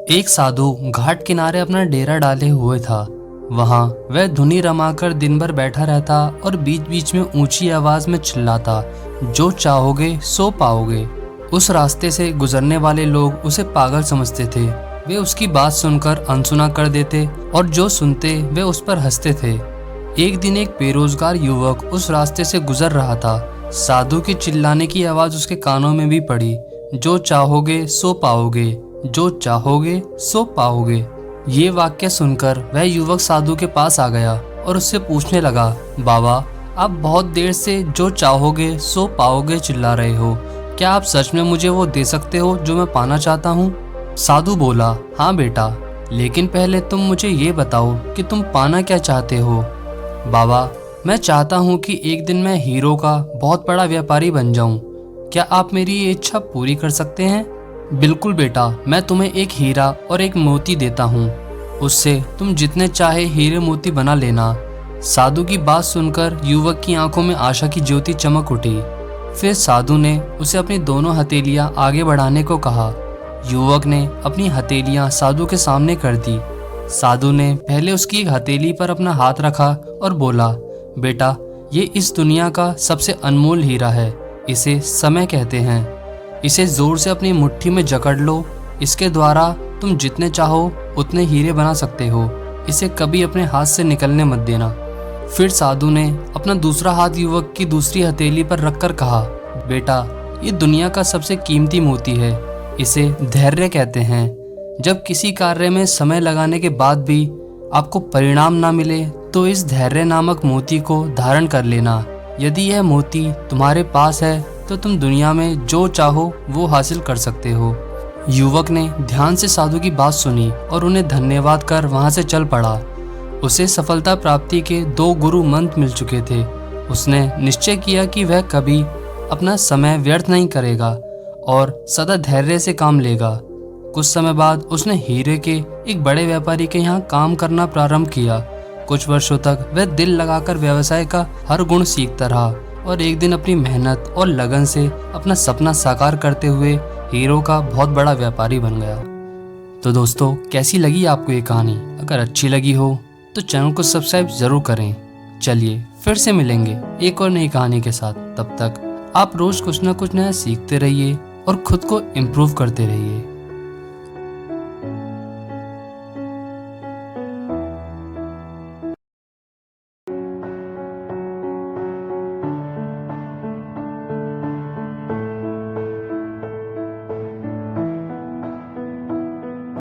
एक साधु घाट किनारे अपना डेरा डाले हुए था। वहां वह धुनी रमाकर दिन भर बैठा रहता और बीच बीच में ऊंची आवाज में चिल्लाता, जो चाहोगे सो पाओगे। उस रास्ते से गुजरने वाले लोग उसे पागल समझते थे। वे उसकी बात सुनकर अनसुना कर देते और जो सुनते वे उस पर हंसते थे। एक दिन एक बेरोजगार युवक उस रास्ते से गुजर रहा था। साधु के चिल्लाने की आवाज उसके कानों में भी पड़ी, जो चाहोगे सो पाओगे, जो चाहोगे सो पाओगे। ये वाक्य सुनकर वह युवक साधु के पास आ गया और उससे पूछने लगा, बाबा, आप बहुत देर से जो चाहोगे सो पाओगे चिल्ला रहे हो। क्या आप सच में मुझे वो दे सकते हो जो मैं पाना चाहता हूँ? साधु बोला, हाँ बेटा, लेकिन पहले तुम मुझे ये बताओ कि तुम पाना क्या चाहते हो। बाबा, मैं चाहता हूँ कि एक दिन मैं हीरो का बहुत बड़ा व्यापारी बन जाऊँ। क्या आप मेरी ये इच्छा पूरी कर सकते हैं? बिल्कुल बेटा, मैं तुम्हें एक हीरा और एक मोती देता हूँ। उससे तुम जितने चाहे हीरे मोती बना लेना। साधु की बात सुनकर युवक की आंखों में आशा की ज्योति चमक उठी। फिर साधु ने उसे अपनी दोनों हथेलियां आगे बढ़ाने को कहा। युवक ने अपनी हथेलियां साधु के सामने कर दी। साधु ने पहले उसकी एक हथेली पर अपना हाथ रखा और बोला, बेटा, ये इस दुनिया का सबसे अनमोल हीरा है। इसे समय कहते हैं। इसे जोर से अपनी मुट्ठी में जकड़ लो। इसके द्वारा तुम जितने चाहो उतने हीरे बना सकते हो। इसे कभी अपने हाथ से निकलने मत देना। फिर साधु ने अपना दूसरा हाथ युवक की दूसरी हथेली पर रखकर कहा, बेटा, ये दुनिया का सबसे कीमती मोती है। इसे धैर्य कहते हैं। जब किसी कार्य में समय लगाने के बाद भी आपको परिणाम ना मिले तो इस धैर्य नामक मोती को धारण कर लेना। यदि यह मोती तुम्हारे पास है तो तुम दुनिया में जो चाहो वो हासिल कर सकते हो। युवक ने ध्यान से साधु की बात सुनी और उन्हें धन्यवाद कर वहां से चल पड़ा। उसे सफलता प्राप्ति के 2 गुरु मंत्र मिल चुके थे। उसने निश्चय किया कि वह कभी अपना समय व्यर्थ नहीं करेगा और सदा धैर्य से काम लेगा। कुछ समय बाद उसने हीरे के एक बड़े व्यापारी के यहाँ काम करना प्रारंभ किया। कुछ वर्षों तक वह दिल लगाकर व्यवसाय का हर गुण सीखता रहा और एक दिन अपनी मेहनत और लगन से अपना सपना साकार करते हुए हीरो का बहुत बड़ा व्यापारी बन गया। तो दोस्तों, कैसी लगी आपको ये कहानी? अगर अच्छी लगी हो तो चैनल को सब्सक्राइब जरूर करें। चलिए फिर से मिलेंगे एक और नई कहानी के साथ। तब तक आप रोज कुछ ना कुछ नया सीखते रहिए और खुद को इम्प्रूव करते रहिए।